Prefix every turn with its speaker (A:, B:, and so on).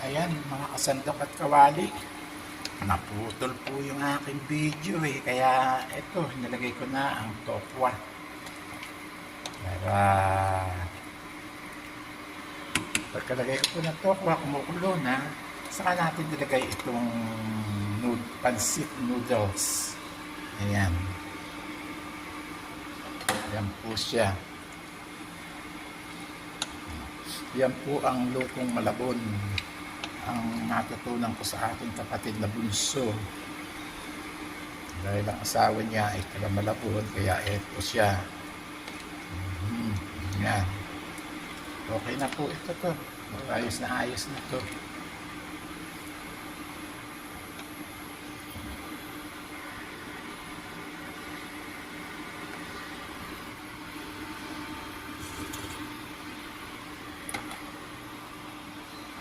A: Ayan, mga kasandok at kawali. Naputol po yung aking video kaya ito, nilagay ko na ang tokwa. Para pagkalagay ko po ng tokwa, kumukulo na, saka natin nilagay itong pancit noodles. Ayan. Ayan po siya. Yan po ang lutong malabon. Ang natutunan ko sa aking kapatid na bunso. Dahil ang asawa niya ay taga Malabon, kaya ito siya. Yan. Okay na po ito to. Ayos na ito.